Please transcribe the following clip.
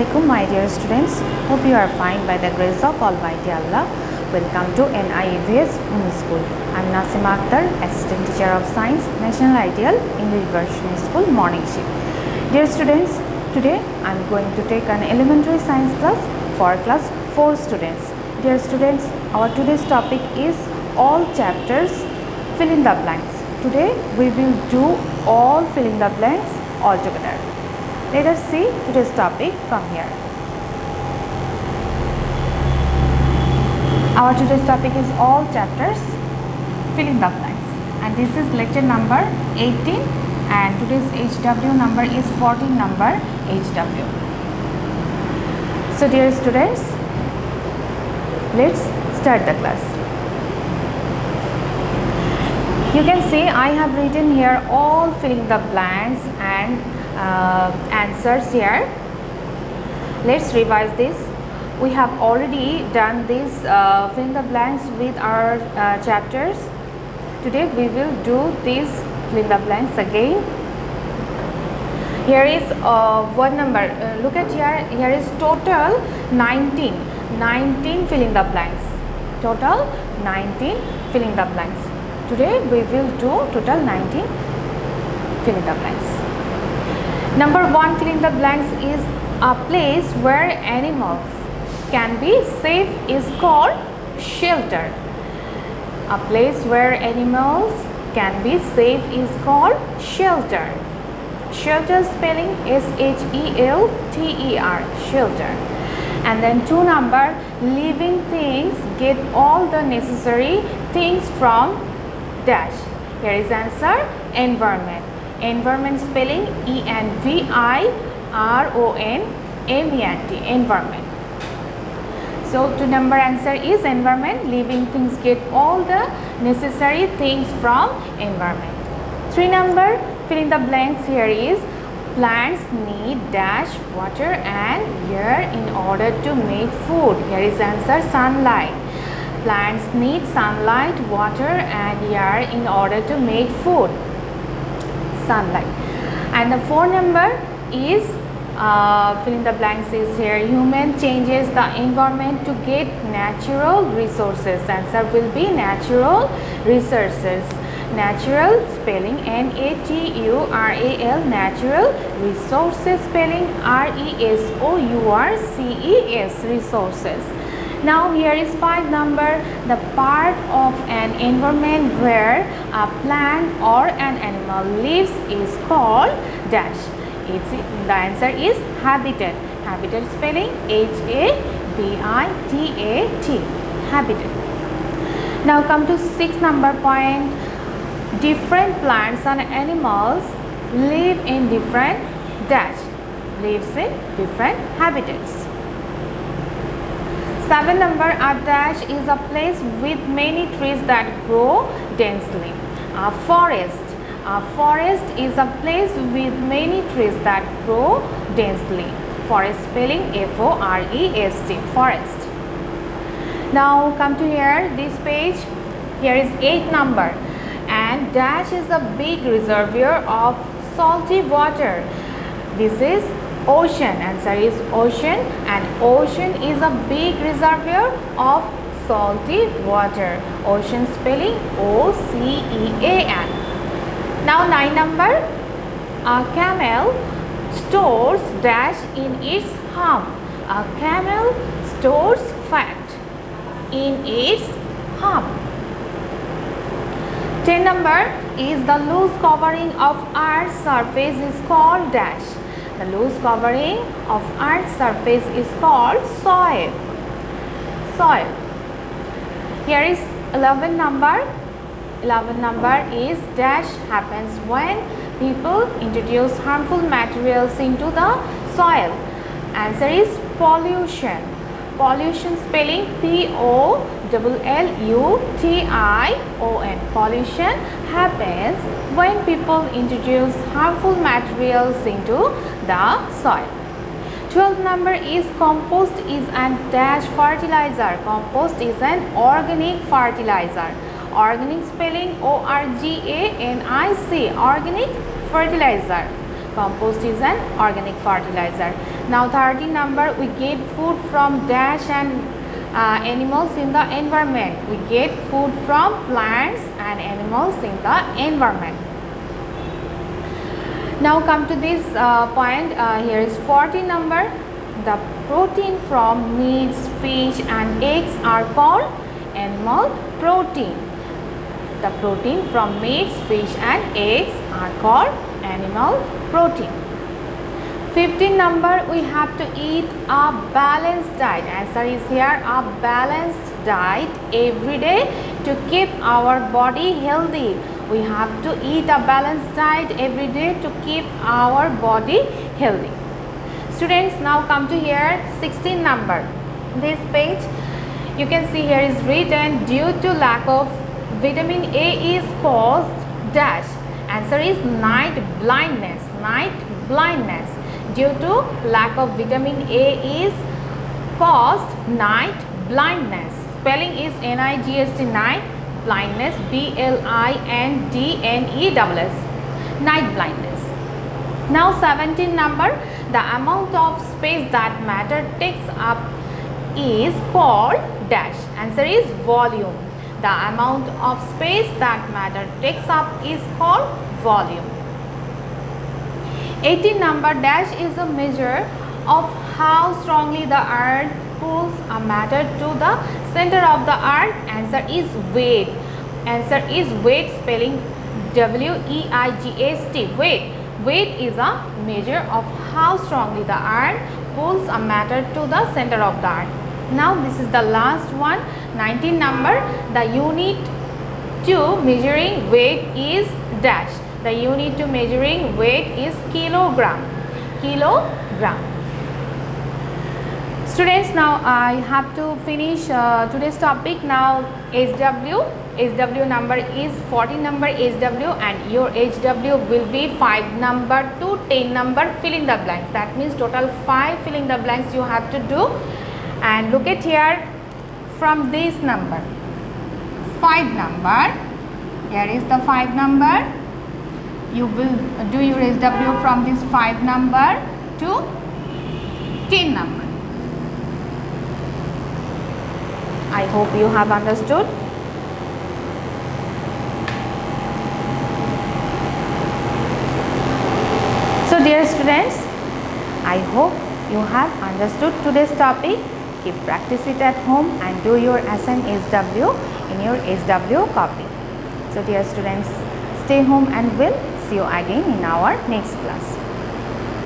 Assalamualaikum my dear students. Hope you are fine by the grace of Almighty Allah. Welcome to NIEVS School. I am Nasima Akter, Assistant Teacher of Science, National Ideal English Version School, Morning Shift. Dear students, today I am going to take an elementary science class for class 4 students. Dear students, our today's topic is all chapters fill in the blanks. Today we will do all fill in the blanks all together. Let us see today's topic from here. Our today's topic is all chapters fill in the blanks, and this is lecture number 18, and today's HW number is 14 number HW. So dear students, let's start the class. You can see I have written here all filling the blanks and answers here. Let's revise this. We have already done this fill in the blanks with our chapters. Today we will do this fill in the blanks again. Here is one number. Look at here. Here is total 19 fill in the blanks. Total 19 fill in the blanks. Today we will do total 19 fill in the blanks. Number 1 fill in the blanks is a place where animals can be safe is called shelter. A place where animals can be safe is called shelter. Shelter spelling SHELTER, shelter. And then 2 number, living things get all the necessary things from dash. Here is answer, environment. Environment spelling ENVIRONMENT, environment. So 2 number answer is environment. Living things get all the necessary things from environment. 3 number fill in the blanks here is plants need dash water and air in order to make food. Here is answer, sunlight. Plants need sunlight, water and air in order to make food. Sunlight. And the 4 number is fill in the blanks is here, human changes the environment to get natural resources. Answer will be natural resources. Natural spelling NATURAL, natural. Resources spelling RESOURCES, resources. Now here is 5 number, the part of an environment where a plant or an animal lives is called dash. The answer is habitat. Habitat spelling HABITAT, habitat. Now come to 6 number point, different plants and animals live in different dash, lives in different habitats. 7 number, a dash is a place with many trees that grow densely. A forest is a place with many trees that grow densely. Forest spelling FOREST, forest. Now come to here, this page. Here is 8 number, and dash is a big reservoir of salty water. This is ocean. Answer is ocean, and ocean is a big reservoir of salty water. Ocean spelling OCEAN. Now 9 number, a camel stores dash in its hump. A camel stores fat in its hump. 10 number is the loose covering of Earth's surface is called dash. The loose covering of Earth's surface is called soil. Soil. Here is 11 number. 11 number is dash happens when people introduce harmful materials into the soil. Answer is pollution. Pollution spelling POLLUTION. Pollution happens when people introduce harmful materials into the soil. 12 number is compost is an dash fertilizer. Compost is an organic fertilizer. Organic spelling ORGANIC, organic fertilizer. Compost is an organic fertilizer. Now 13 number, we get food from dash and animals in the environment. We get food from plants and animals in the environment. Now come to this point, here is 14 number. The protein from meats, fish and eggs are called animal protein. The protein from meats, fish and eggs are called animal protein. 15 number, we have to eat a balanced diet. Answer is here, a balanced diet every day to keep our body healthy. We have to eat a balanced diet every day to keep our body healthy. Students, now come to here 16 number. This page, you can see here is written, due to lack of vitamin A is caused dash. Answer is night blindness. Night blindness. Due to lack of vitamin A is caused night blindness. Spelling is NIGST, night, blindness BLINDNESS, night blindness. Now 17 number, the amount of space that matter takes up is called dash. Answer is volume. The amount of space that matter takes up is called volume. 18 number, dash is a measure of how strongly the earth pulls a matter to the center of the earth. Answer is weight. Answer is weight, spelling WEIGHT, weight. Weight is a measure of how strongly the earth pulls a matter to the center of the earth. Now this is the last one, 19 number. The unit to measuring weight is dash. The unit to measuring weight is kilogram. Kilogram. Students, now I have to finish today's topic. Now HW number is 14 number HW, and your HW will be 5 number to 10 number fill in the blanks. That means total 5 fill in the blanks you have to do. And look at here, from this number 5 number, here is the 5 number. You will do your SW from this 5 number to 10 number. I hope you have understood. So dear students, I hope you have understood today's topic. Keep practice it at home and do your SN SW in your SW copy. So dear students, stay home and we'll see you again in our next class.